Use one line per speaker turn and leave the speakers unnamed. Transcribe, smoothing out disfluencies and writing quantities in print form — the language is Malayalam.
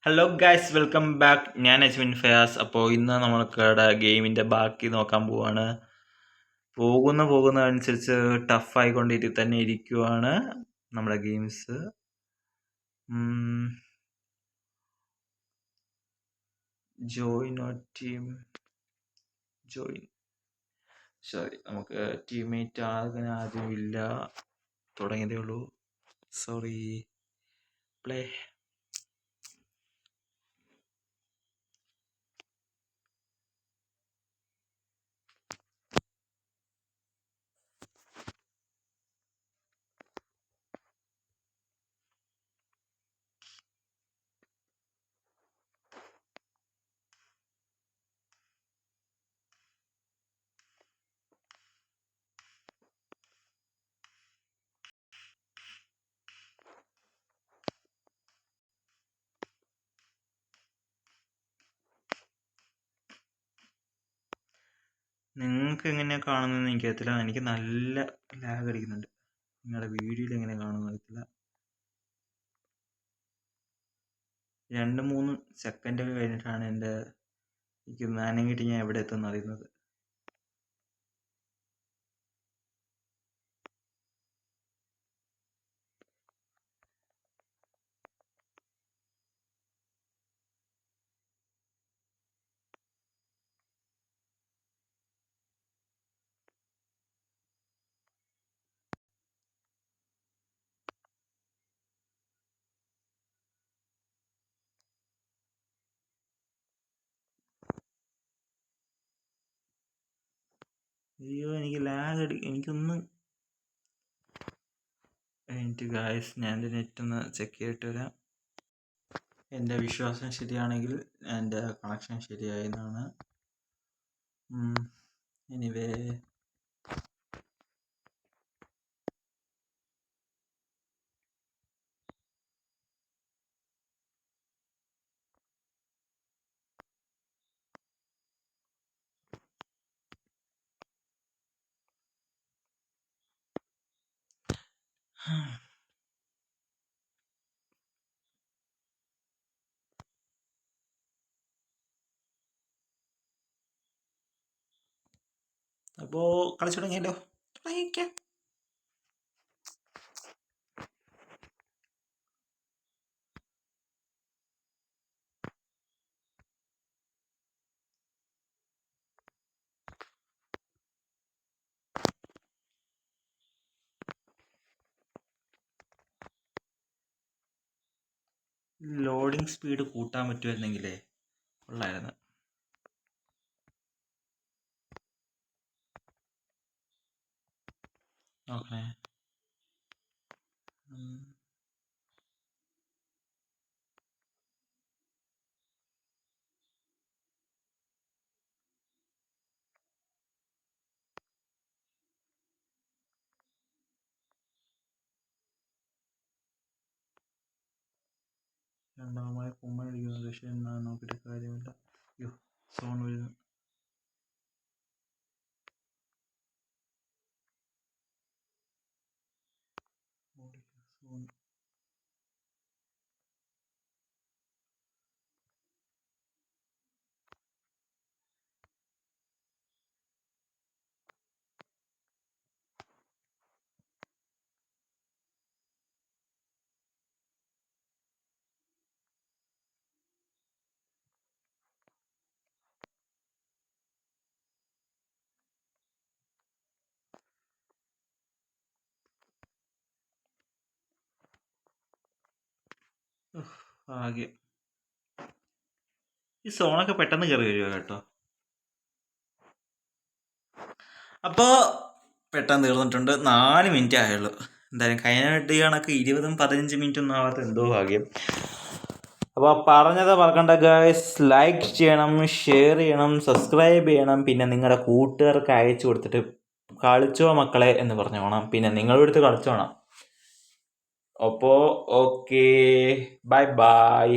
Hello guys, welcome back. ഞാൻ അജ്മിൻ ഫയാസ്. അപ്പോൾ ഇന്ന് നമ്മൾക്കിവിടെ ഗെയിമിൻ്റെ ബാക്കി നോക്കാൻ പോവാണ്. പോകുന്ന അനുസരിച്ച് ടഫായിക്കൊണ്ടിട്ട് തന്നെ ഇരിക്കുവാണ് നമ്മുടെ games. Join team join sorry, നമുക്ക് ടീംമേറ്റ് ആകാൻ ആരുമില്ല, തുടങ്ങിയതേ ഉള്ളൂ. സോറി. പ്ലേ. നിങ്ങൾക്ക് എങ്ങനെയാണ് കാണുന്നതെന്ന് എനിക്കറിയത്തില്ല. എനിക്ക് നല്ല ലാഗ് അടിക്കുന്നുണ്ട്. നിങ്ങളുടെ വീഡിയോയിൽ എങ്ങനെ കാണുമെന്ന് അറിയത്തില്ല. 2-3 സെക്കൻഡൊക്കെ കഴിഞ്ഞിട്ടാണ് എനിക്ക് അനങ്ങിയിട്ട് ഞാൻ എവിടെ എത്തുമെന്ന് അറിയുന്നത്. അയ്യോ, എനിക്ക് ലാഗ് എനിക്കൊന്ന് ഗായ്സ്, ഞാൻ എൻ്റെ നെറ്റ് ഒന്ന് ചെക്ക് ചെയ്തിട്ട് വരാം. എൻ്റെ വിശ്വാസം ശരിയാണെങ്കിൽ എൻ്റെ കണക്ഷൻ ശരിയായെന്നാണ്. എനിവേ, അപ്പോൾ കളിച്ചു തുടങ്ങിയല്ലോ. തുടങ്ങിക്കാം. ലോഡിങ് സ്പീഡ് കൂട്ടാൻ പറ്റുമായിരുന്നെങ്കിലേ കൊള്ളായിരുന്നു. ഓക്കെ. രണ്ടാമമായി കുമ്മടിക്കുന്നത്, പക്ഷെ എന്നാ നോക്കിയിട്ട് കാര്യമില്ല. അയ്യോ, സോൺ വരുന്നു. സോൺ. ഭാഗ്യം. ഈ സോണൊക്കെ പെട്ടെന്ന് കയറി വരുമോ കേട്ടോ. അപ്പോൾ പെട്ടെന്ന് തീർന്നിട്ടുണ്ട്. 4 മിനിറ്റ് ആയുള്ളൂ. എന്തായാലും കഴിഞ്ഞ കണക്ക് 20-15 മിനിറ്റ് ഒന്നും ആവാത്ത എന്തോ ഭാഗ്യം. അപ്പോൾ പറഞ്ഞത് മറക്കണ്ട ഗൈസ്, ലൈക്ക് ചെയ്യണം, ഷെയർ ചെയ്യണം, സബ്സ്ക്രൈബ് ചെയ്യണം. പിന്നെ നിങ്ങളുടെ കൂട്ടുകാർക്ക് അയച്ചു കൊടുത്തിട്ട് കളിച്ചോ മക്കളെ എന്ന് പറഞ്ഞോണം. പിന്നെ നിങ്ങളുടെ അടുത്ത് കളിച്ചോണം. അപ്പോൾ ഓക്കെ, ബൈ ബൈ.